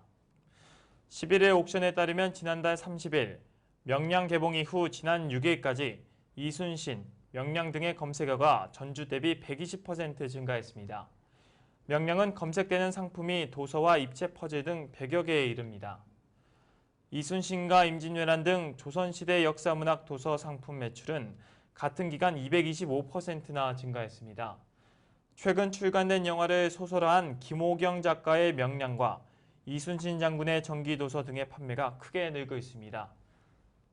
11일 옥션에 따르면 지난달 30일 명량 개봉 이후 지난 6일까지 이순신, 명량 등의 검색어가 전주 대비 120% 증가했습니다. 명량은 검색되는 상품이 도서와 입체 퍼즐 등 100여 개에 이릅니다. 이순신과 임진왜란 등 조선시대 역사문학 도서 상품 매출은 같은 기간 225%나 증가했습니다. 최근 출간된 영화를 소설화한 김호경 작가의 명량과 이순신 장군의 전기도서 등의 판매가 크게 늘고 있습니다.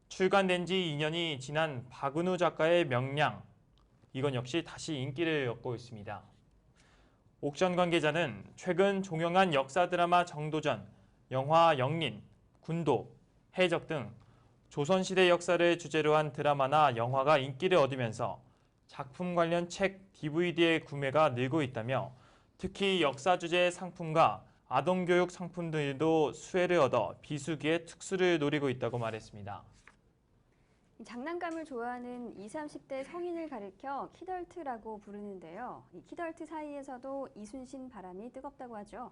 출간된 지 2년이 지난 박은우 작가의 명량, 이건 역시 다시 인기를 얻고 있습니다. 옥션 관계자는 최근 종영한 역사 드라마 정도전, 영화 영린, 군도, 해적 등 조선시대 역사를 주제로 한 드라마나 영화가 인기를 얻으면서 작품 관련 책, DVD의 구매가 늘고 있다며 특히 역사 주제의 상품과 아동교육 상품들도 수혜를 얻어 비수기의 특수를 노리고 있다고 말했습니다. 장난감을 좋아하는 20, 30대 성인을 가리켜 키덜트라고 부르는데요. 이 키덜트 사이에서도 이순신 바람이 뜨겁다고 하죠.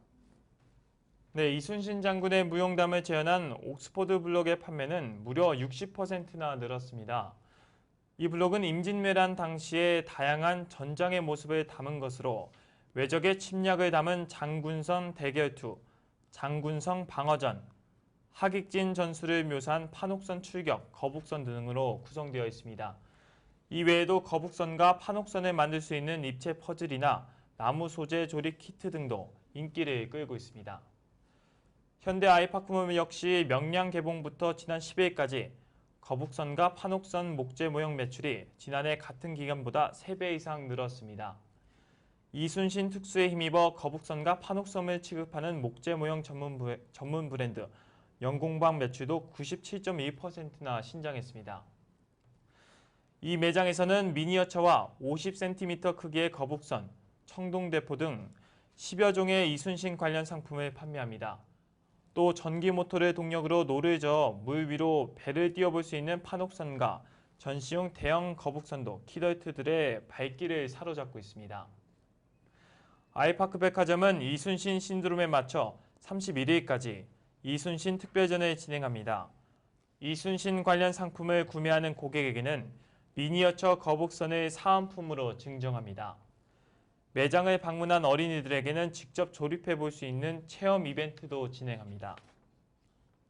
네, 이순신 장군의 무용담을 재현한 옥스포드 블록의 판매는 무려 60%나 늘었습니다. 이 블록은 임진왜란 당시의 다양한 전장의 모습을 담은 것으로 외적의 침략을 담은 장군성 대결투, 장군성 방어전, 하객진 전술을 묘사한 판옥선 출격, 거북선 등으로 구성되어 있습니다. 이 외에도 거북선과 판옥선을 만들 수 있는 입체 퍼즐이나 나무 소재 조립 키트 등도 인기를 끌고 있습니다. 현대 아이파크몰 역시 명량 개봉부터 지난 10일까지 거북선과 판옥선 목재 모형 매출이 지난해 같은 기간보다 3배 이상 늘었습니다. 이순신 특수에 힘입어 거북선과 판옥선을 취급하는 목재 모형 전문 브랜드 영공방 매출도 97.1%나 신장했습니다. 이 매장에서는 미니어처와 50cm 크기의 거북선, 청동대포 등 10여 종의 이순신 관련 상품을 판매합니다. 또 전기 모터를 동력으로 노를 저어 물 위로 배를 띄워볼 수 있는 판옥선과 전시용 대형 거북선도 키덜트들의 발길을 사로잡고 있습니다. 아이파크 백화점은 이순신 신드롬에 맞춰 31일까지 이순신 특별전을 진행합니다. 이순신 관련 상품을 구매하는 고객에게는 미니어처 거북선을 사은품으로 증정합니다. 매장을 방문한 어린이들에게는 직접 조립해 볼 수 있는 체험 이벤트도 진행합니다.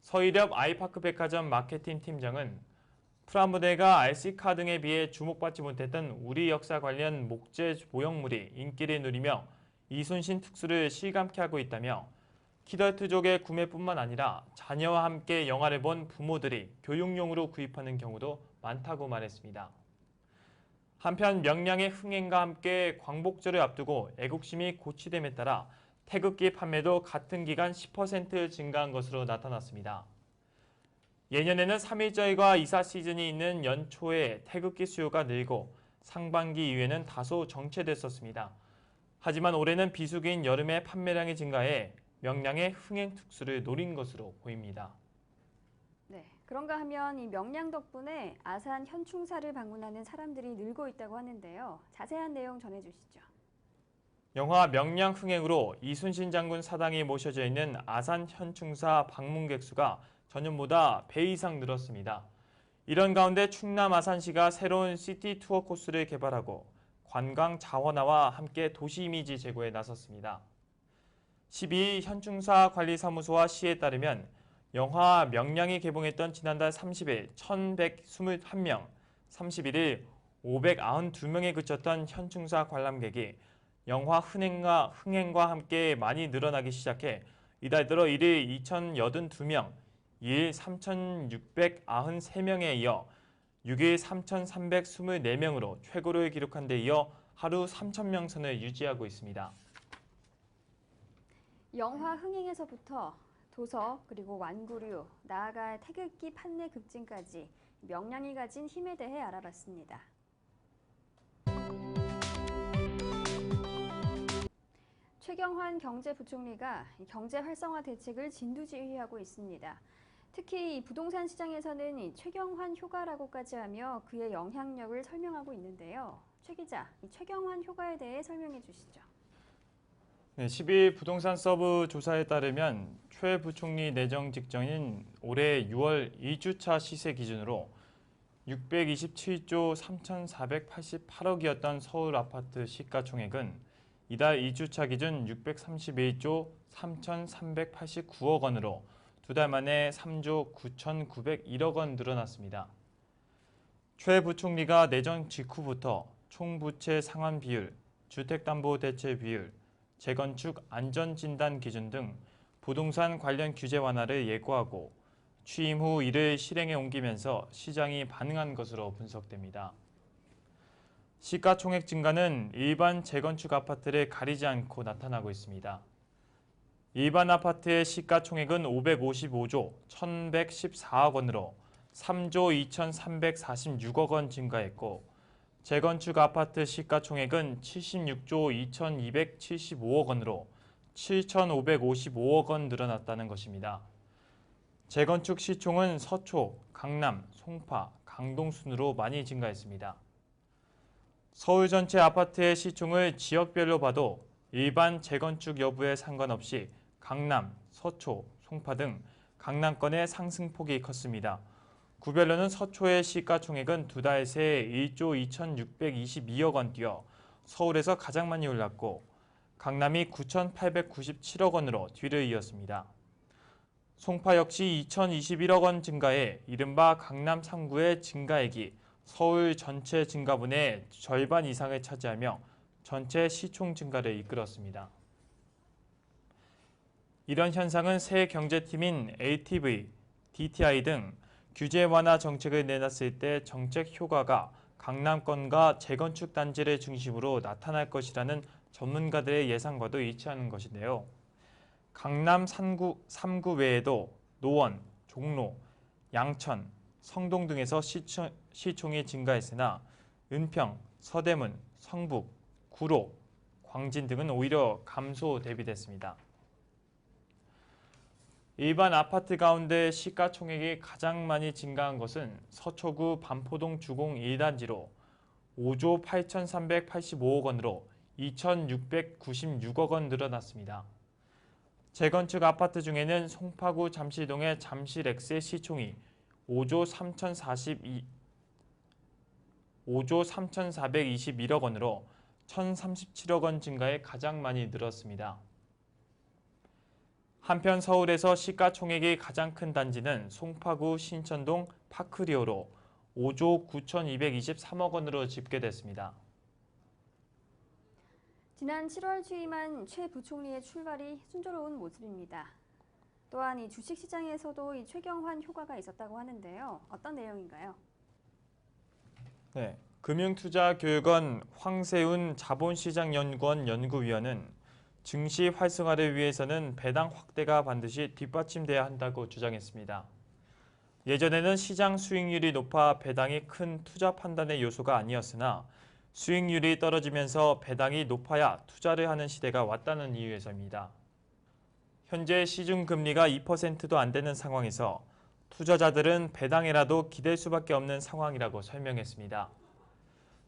서일엽 아이파크 백화점 마케팅 팀장은 프라모델과 RC카 등에 비해 주목받지 못했던 우리 역사 관련 목재 모형물이 인기를 누리며 이순신 특수를 실감케 하고 있다며 키덜트족의 구매뿐만 아니라 자녀와 함께 영화를 본 부모들이 교육용으로 구입하는 경우도 많다고 말했습니다. 한편 명량의 흥행과 함께 광복절을 앞두고 애국심이 고취됨에 따라 태극기 판매도 같은 기간 10% 증가한 것으로 나타났습니다. 예년에는 3.1절과 이사 시즌이 있는 연초에 태극기 수요가 늘고 상반기 이후에는 다소 정체됐었습니다. 하지만 올해는 비수기인 여름에 판매량이 증가해 명량의 흥행 특수를 노린 것으로 보입니다. 네, 그런가 하면 이 명량 덕분에 아산 현충사를 방문하는 사람들이 늘고 있다고 하는데요. 자세한 내용 전해주시죠. 영화 명량 흥행으로 이순신 장군 사당이 모셔져 있는 아산 현충사 방문객 수가 전년보다 배 이상 늘었습니다. 이런 가운데 충남 아산시가 새로운 시티 투어 코스를 개발하고 관광 자원화와 함께 도시 이미지 제고에 나섰습니다. 12일 현충사 관리사무소와 시에 따르면 영화 명량이 개봉했던 지난달 30일 1,121명, 31일 592명에 그쳤던 현충사 관람객이 영화 흥행과 함께 많이 늘어나기 시작해 이달 들어 1일 2,082명, 2일 3,693명에 이어 6일 3,324명으로 최고를 기록한 데 이어 하루 3,000명 선을 유지하고 있습니다. 영화 흥행에서부터 도서 그리고 완구류, 나아가 태극기 판매 급증까지 명량이 가진 힘에 대해 알아봤습니다. 최경환 경제부총리가 경제 활성화 대책을 진두지휘하고 있습니다. 특히 부동산 시장에서는 이 최경환 효과라고까지 하며 그의 영향력을 설명하고 있는데요. 최 기자, 이 최경환 효과에 대해 설명해 주시죠. 네, 10일 부동산 서브 조사에 따르면 최 부총리 내정 직전인 올해 6월 2주차 시세 기준으로 627조 3,488억이었던 서울 아파트 시가총액은 이달 2주차 기준 631조 3,389억 원으로 두 달 만에 3조 9,901억 원 늘어났습니다. 최 부총리가 내정 직후부터 총부채 상환 비율, 주택담보대체 비율, 재건축 안전진단 기준 등 부동산 관련 규제 완화를 예고하고 취임 후 이를 실행에 옮기면서 시장이 반응한 것으로 분석됩니다. 시가총액 증가는 일반 재건축 아파트를 가리지 않고 나타나고 있습니다. 일반 아파트의 시가총액은 555조 1,114억 원으로 3조 2,346억 원 증가했고 재건축 아파트 시가총액은 76조 2,275억 원으로 7,555억 원 늘어났다는 것입니다. 재건축 시총은 서초, 강남, 송파, 강동 순으로 많이 증가했습니다. 서울 전체 아파트의 시총을 지역별로 봐도 일반 재건축 여부에 상관없이 강남, 서초, 송파 등 강남권의 상승폭이 컸습니다. 구별로는 서초의 시가총액은 두 달 새에 1조 2,622억 원 뛰어 서울에서 가장 많이 올랐고 강남이 9,897억 원으로 뒤를 이었습니다. 송파 역시 2,021억 원 증가해 이른바 강남 3구의 증가액이 서울 전체 증가분의 절반 이상을 차지하며 전체 시총 증가를 이끌었습니다. 이런 현상은 새 경제팀인 LTV, DTI 등 규제 완화 정책을 내놨을 때 정책 효과가 강남권과 재건축 단지를 중심으로 나타날 것이라는 전문가들의 예상과도 일치하는 것인데요. 강남 3구 외에도 노원, 종로, 양천, 성동 등에서 시총이 증가했으나 은평, 서대문, 성북, 구로, 광진 등은 오히려 감소 대비됐습니다. 일반 아파트 가운데 시가총액이 가장 많이 증가한 것은 서초구 반포동 주공 1단지로 5조 8,385억 원으로 2,696억 원 늘어났습니다. 재건축 아파트 중에는 송파구 잠실동의 잠실엑스의 시총이 5조 3,421억 원으로 1,037억 원 증가해 가장 많이 늘었습니다. 한편 서울에서 시가총액이 가장 큰 단지는 송파구 신천동 파크리오로 5조 9,223억 원으로 집계됐습니다. 지난 7월 취임한 최 부총리의 출발이 순조로운 모습입니다. 또한 이 주식시장에서도 이 최경환 효과가 있었다고 하는데요. 어떤 내용인가요? 네, 금융투자교육원 황세훈 자본시장연구원 연구위원은 증시 활성화를 위해서는 배당 확대가 반드시 뒷받침돼야 한다고 주장했습니다. 예전에는 시장 수익률이 높아 배당이 큰 투자 판단의 요소가 아니었으나 수익률이 떨어지면서 배당이 높아야 투자를 하는 시대가 왔다는 이유에서입니다. 현재 시중금리가 2%도 안 되는 상황에서 투자자들은 배당에라도 기댈 수밖에 없는 상황이라고 설명했습니다.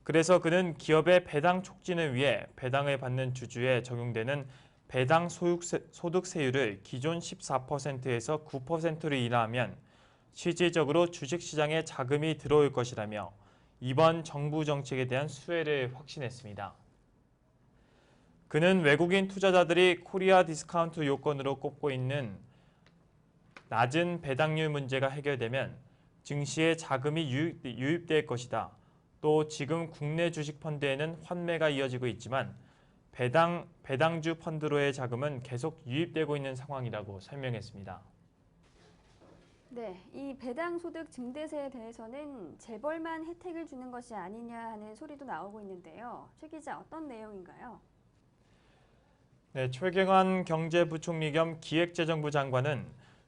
그래서 그는 기업의 배당 촉진을 위해 배당을 받는 주주에 적용되는 배당 소득세율을 기존 14%에서 9%로 인하하면 실질적으로 주식시장에 자금이 들어올 것이라며 이번 정부 정책에 대한 수혜를 확신했습니다. 그는 외국인 투자자들이 코리아 디스카운트 요건으로 꼽고 있는 낮은 배당률 문제가 해결되면 증시에 자금이 유입될 것이다. 또 지금 국내 주식 펀드에는 환매가 이어지고 있지만 배당주 펀드로의 자금은 계속 유입되고 있는 상황이라고 설명했습니다. 네, 이 배당소득 증대세에 대해서는 재벌만 혜택을 주는 것이 아니냐 하는 소리도 나오고 있는데요. 최 기자, 어떤 내용인가요? 네, 최경환 경제부총리 겸 기획재정부 장관은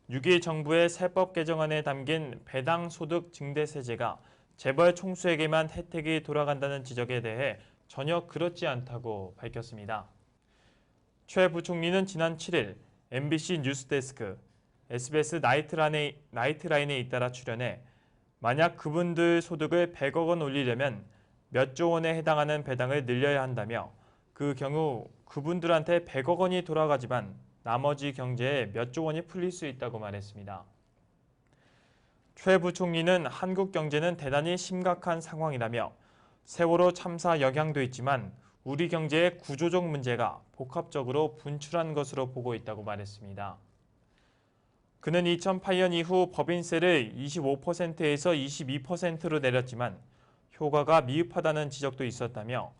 6일 정부의 세법 개정안에 담긴 배당소득 증대세제가 재벌 총수에게만 혜택이 돌아간다는 지적에 대해 전혀 그렇지 않다고 밝혔습니다. 최 부총리는 지난 7일 MBC 뉴스데스크, SBS 나이트라인에 잇따라 출연해 만약 그분들 소득을 100억 원 올리려면 몇 조 원에 해당하는 배당을 늘려야 한다며 그 경우 그분들한테 100억 원이 돌아가지만 나머지 경제에 몇 조 원이 풀릴 수 있다고 말했습니다. 최 부총리는 한국 경제는 대단히 심각한 상황이라며 세월호 참사 영향도 있지만 우리 경제의 구조적 문제가 복합적으로 분출한 것으로 보고 있다고 말했습니다. 그는 2008년 이후 법인세를 25%에서 22%로 내렸지만 효과가 미흡하다는 지적도 있었다며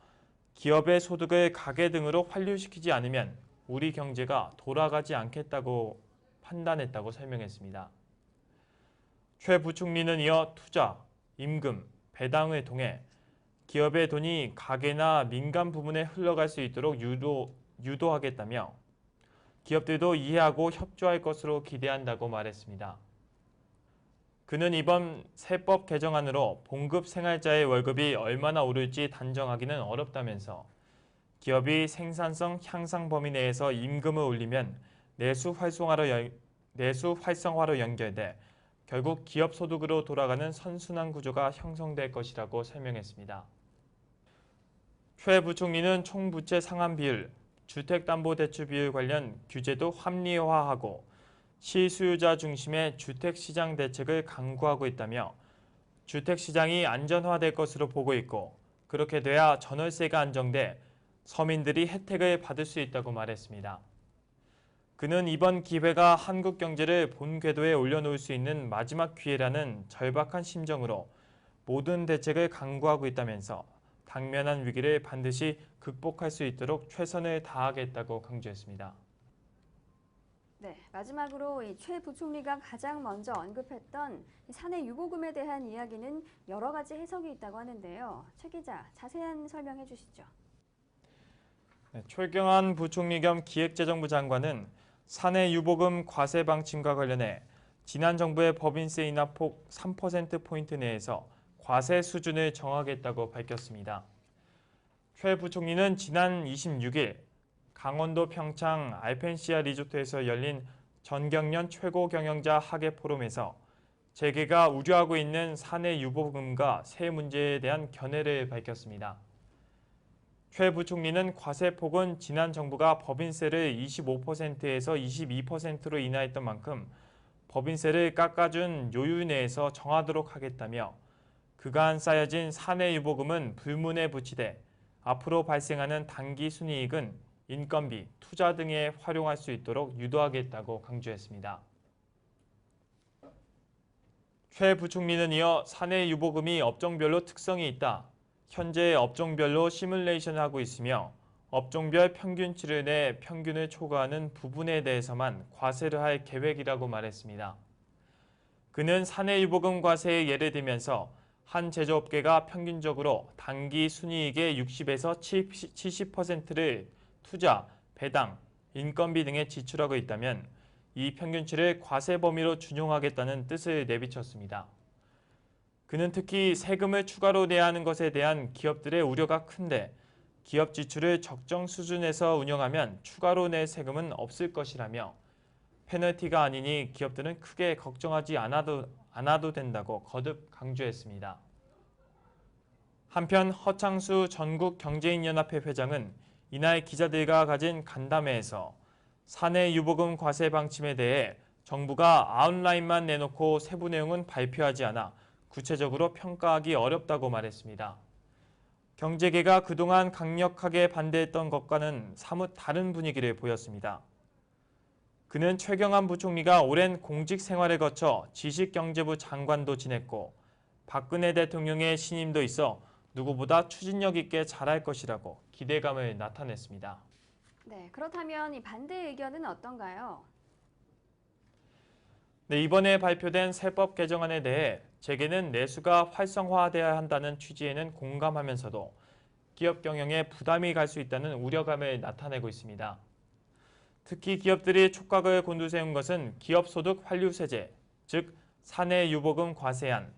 기업의 소득을 가계 등으로 환류시키지 않으면 우리 경제가 돌아가지 않겠다고 판단했다고 설명했습니다. 최 부총리는 이어 투자, 임금, 배당을 통해 기업의 돈이 가계나 민간 부문에 흘러갈 수 있도록 유도하겠다며 기업들도 이해하고 협조할 것으로 기대한다고 말했습니다. 그는 이번 세법 개정안으로 봉급 생활자의 월급이 얼마나 오를지 단정하기는 어렵다면서 기업이 생산성 향상 범위 내에서 임금을 올리면 내수 활성화로 연결돼 결국 기업 소득으로 돌아가는 선순환 구조가 형성될 것이라고 설명했습니다. 최 부총리는 총부채 상환 비율, 주택담보대출 비율 관련 규제도 합리화하고 실수요자 중심의 주택시장 대책을 강구하고 있다며 주택시장이 안전화될 것으로 보고 있고 그렇게 돼야 전월세가 안정돼 서민들이 혜택을 받을 수 있다고 말했습니다. 그는 이번 기회가 한국 경제를 본 궤도에 올려놓을 수 있는 마지막 기회라는 절박한 심정으로 모든 대책을 강구하고 있다면서 당면한 위기를 반드시 극복할 수 있도록 최선을 다하겠다고 강조했습니다. 네, 마지막으로 이 최 부총리가 가장 먼저 언급했던 사내 유보금에 대한 이야기는 여러 가지 해석이 있다고 하는데요. 최 기자, 자세한 설명해 주시죠. 네, 최경환 부총리 겸 기획재정부 장관은 사내 유보금 과세 방침과 관련해 지난 정부의 법인세 인하폭 3%포인트 내에서 과세 수준을 정하겠다고 밝혔습니다. 최 부총리는 지난 26일 강원도 평창 알펜시아 리조트에서 열린 전경련 최고 경영자 학예 포럼에서 재계가 우려하고 있는 사내 유보금과 세 문제에 대한 견해를 밝혔습니다. 최 부총리는 과세폭은 지난 정부가 법인세를 25%에서 22%로 인하했던 만큼 법인세를 깎아준 요율 내에서 정하도록 하겠다며 그간 쌓여진 사내 유보금은 불문에 부치되 앞으로 발생하는 단기 순이익은 인건비, 투자 등에 활용할 수 있도록 유도하겠다고 강조했습니다. 최 부총리는 이어 사내 유보금이 업종별로 특성이 있다. 현재 업종별로 시뮬레이션을 하고 있으며 업종별 평균치를 내 평균을 초과하는 부분에 대해서만 과세를 할 계획이라고 말했습니다. 그는 사내 유보금 과세의 예를 들면서 한 제조업계가 평균적으로 단기 순이익의 60에서 70%를 투자, 배당, 인건비 등에 지출하고 있다면 이 평균치를 과세 범위로 준용하겠다는 뜻을 내비쳤습니다. 그는 특히 세금을 추가로 내야 하는 것에 대한 기업들의 우려가 큰데 기업 지출을 적정 수준에서 운영하면 추가로 낼 세금은 없을 것이라며 페널티가 아니니 기업들은 크게 걱정하지 않아도 된다고 거듭 강조했습니다. 한편 허창수 전국경제인연합회 회장은 이날 기자들과 가진 간담회에서 사내 유보금 과세 방침에 대해 정부가 아웃라인만 내놓고 세부 내용은 발표하지 않아 구체적으로 평가하기 어렵다고 말했습니다. 경제계가 그동안 강력하게 반대했던 것과는 사뭇 다른 분위기를 보였습니다. 그는 최경환 부총리가 오랜 공직 생활을 거쳐 지식경제부 장관도 지냈고 박근혜 대통령의 신임도 있어 누구보다 추진력 있게 잘할 것이라고 기대감을 나타냈습니다. 네, 그렇다면 이 반대 의견은 어떤가요? 네, 이번에 발표된 세법 개정안에 대해 재계는 내수가 활성화돼야 한다는 취지에는 공감하면서도 기업 경영에 부담이 갈 수 있다는 우려감을 나타내고 있습니다. 특히 기업들이 촉각을 곤두세운 것은 기업소득 환류세제, 즉 사내 유보금 과세안.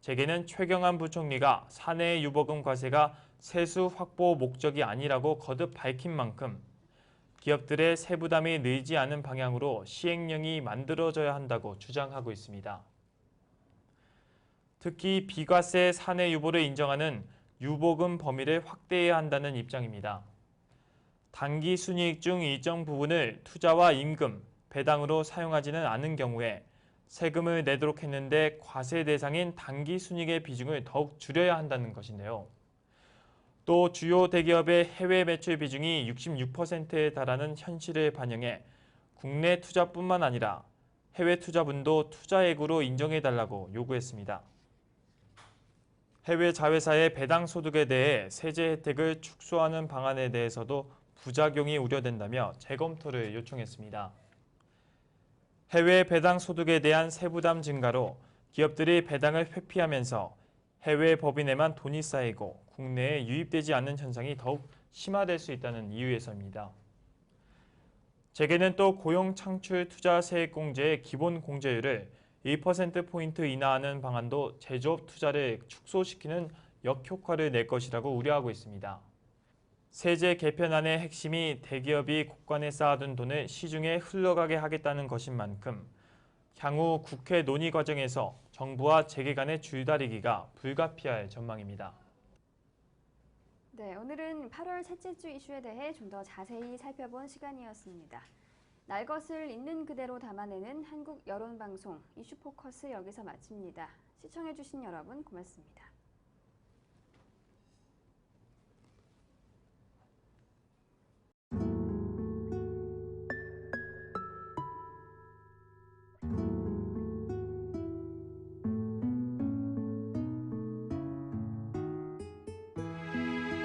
재계는 최경환 부총리가 사내 유보금 과세가 세수 확보 목적이 아니라고 거듭 밝힌 만큼 기업들의 세부담이 늘지 않은 방향으로 시행령이 만들어져야 한다고 주장하고 있습니다. 특히 비과세 사내 유보를 인정하는 유보금 범위를 확대해야 한다는 입장입니다. 단기 순이익 중 일정 부분을 투자와 임금, 배당으로 사용하지는 않은 경우에 세금을 내도록 했는데 과세 대상인 단기 순이익의 비중을 더욱 줄여야 한다는 것인데요. 또 주요 대기업의 해외 매출 비중이 66%에 달하는 현실을 반영해 국내 투자뿐만 아니라 해외 투자분도 투자액으로 인정해달라고 요구했습니다. 해외 자회사의 배당 소득에 대해 세제 혜택을 축소하는 방안에 대해서도 부작용이 우려된다며 재검토를 요청했습니다. 해외 배당 소득에 대한 세부담 증가로 기업들이 배당을 회피하면서 해외 법인에만 돈이 쌓이고 국내에 유입되지 않는 현상이 더욱 심화될 수 있다는 이유에서입니다. 재계는 또 고용 창출 투자 세액공제의 기본 공제율을 1%포인트 인하하는 방안도 제조업 투자를 축소시키는 역효과를 낼 것이라고 우려하고 있습니다. 세제 개편안의 핵심이 대기업이 곳간에 쌓아둔 돈을 시중에 흘러가게 하겠다는 것인 만큼 향후 국회 논의 과정에서 정부와 재계 간의 줄다리기가 불가피할 전망입니다. 네, 오늘은 8월 셋째 주 이슈에 대해 좀 더 자세히 살펴본 시간이었습니다. 날 것을 있는 그대로 담아내는 한국 여론방송 이슈포커스 여기서 마칩니다. 시청해주신 여러분 고맙습니다.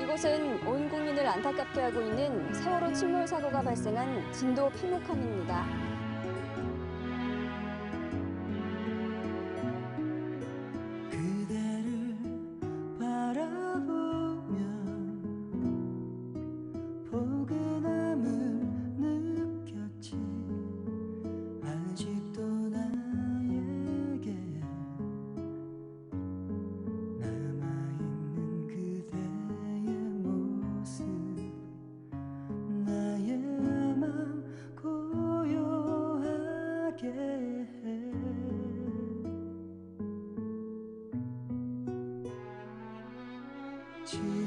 이곳은 온 국민을 안타깝게 하고 있는 세월호 침몰 사고가 발생한 진도 팽목항입니다. 그대를 바라보면 포근함을 느꼈지. 아직도 나에게 남아있는 그대의 모습, 나의 맘 고요하게 해. 지금